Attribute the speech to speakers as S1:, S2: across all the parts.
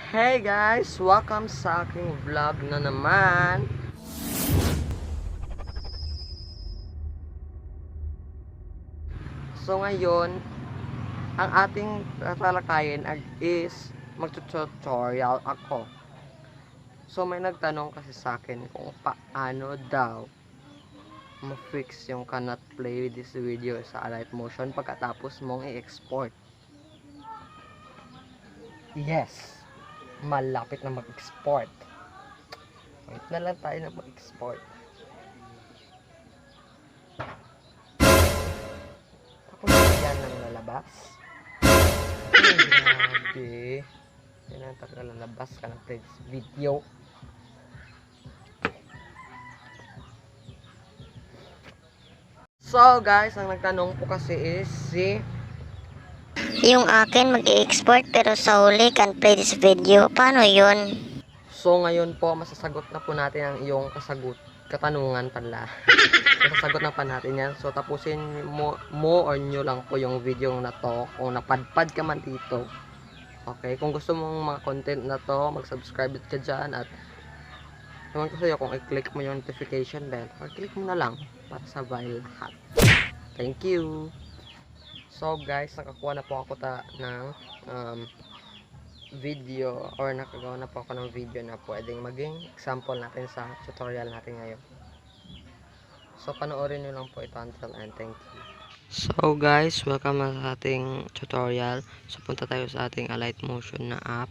S1: Hey guys! Welcome sa aking vlog na naman. So ngayon, ang ating tatalakayin is mag-tutorial ako. So may nagtanong kasi sa akin kung paano daw ma-fix yung cannot play this video sa Alight Motion pagkatapos mong i-export. Yes! Malapit na mag-export. Wait na lang tayo na mag-export. Tapos yan ang lalabas. Ay, grabe. Yan ang talaga lalabas ka ng play this video. So guys, ang nagtanong po kasi is si
S2: Yung akin mag-i-export pero sa huli can't play this video. Paano yun?
S1: So ngayon po, masasagot na po natin ang iyong katanungan pala. Masasagot na pa natin yan. So tapusin mo or nyo lang po yung video na to kung napadpad ka man dito. Okay, kung gusto mong mga content na to, mag-subscribe ka dyan at ewan ko sa'yo kung i-click mo yung notification bell or click mo na lang para sabay lahat. Thank you! So guys, nakakuha na po ako ng video or nakagawa na po ako ng video na pwedeng maging example natin sa tutorial natin ngayon. So panoorin nyo lang po ito until end. Thank you. So guys, welcome sa ating tutorial. So punta tayo sa ating Alight Motion na app.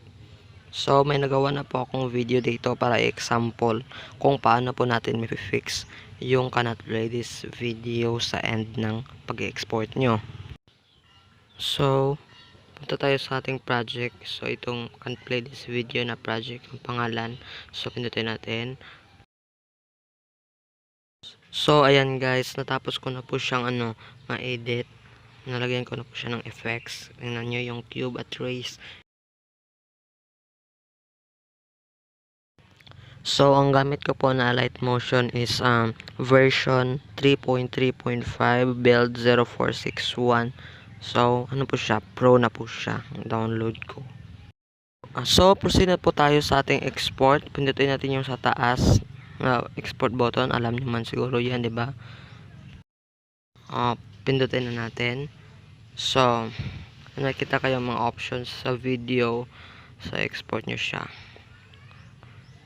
S1: So may nagawa na po akong video dito para example kung paano po natin may-fix yung cannot play this video sa end ng pag-export nyo. So punta tayo sa ating project. So itong can't play this video na project ang pangalan. So pindutin natin. So ayan guys, natapos ko na po siyang ma-edit. Nalagyan ko na po siya ng effects. Tingnan nyo yung cube at race. So ang gamit ko po na Alight Motion is version 3.3.5 build 0461. So ano po siya, pro na po siya ang download ko. So proceed na po tayo sa ating export. Pindutin natin yung sa taas export button, alam niyo man siguro yan, di ba? Pindutin na natin. So nakita kayo mga options sa video, sa export nyo siya.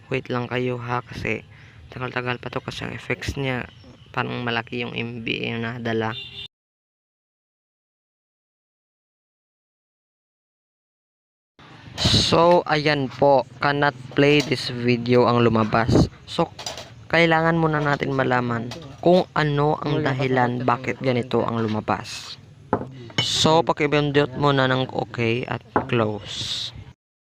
S1: Wait lang kayo ha, kasi tagal-tagal pa to kasi ang effects niya parang malaki yung MB yung nadala. So ayan po, cannot play this video ang lumabas. So kailangan muna natin malaman kung ano ang dahilan bakit ganito ang lumabas. So pakipindot muna ng okay at close.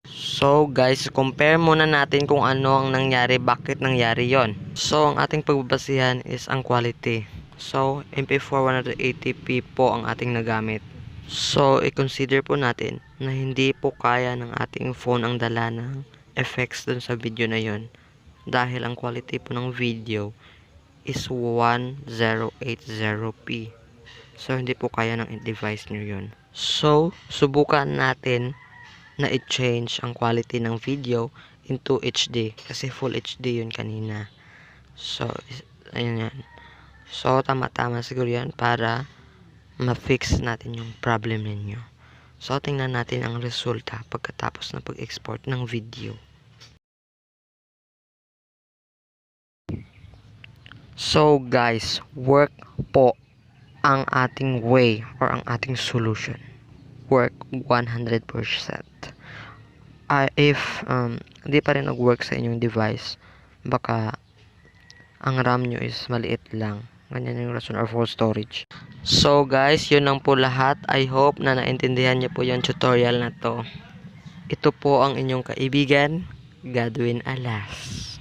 S1: So guys, compare muna natin kung ano ang nangyari, bakit nangyari yon. So ang ating pagbabasihan is ang quality. So MP4 180p po ang ating nagamit. So i-consider po natin na hindi po kaya ng ating phone ang dala ng effects dun sa video na yon. Dahil ang quality po ng video is 1080p. So hindi po kaya ng device nyo yun. So subukan natin na i-change ang quality ng video into HD kasi full HD yun kanina. So ayun yan. So tama-tama siguro yan para ma-fix natin yung problem ninyo. So tingnan natin ang resulta pagkatapos na pag-export ng video. So guys, work po ang ating way or ang ating solution. Work 100%. If hindi pa rin nag-work sa inyong device, baka ang RAM nyo is maliit lang. Ganyan yung rason or full storage. So guys, yun lang po lahat. I hope na naintindihan nyo po yung tutorial na to. Ito po ang inyong kaibigan, Godwin Alas.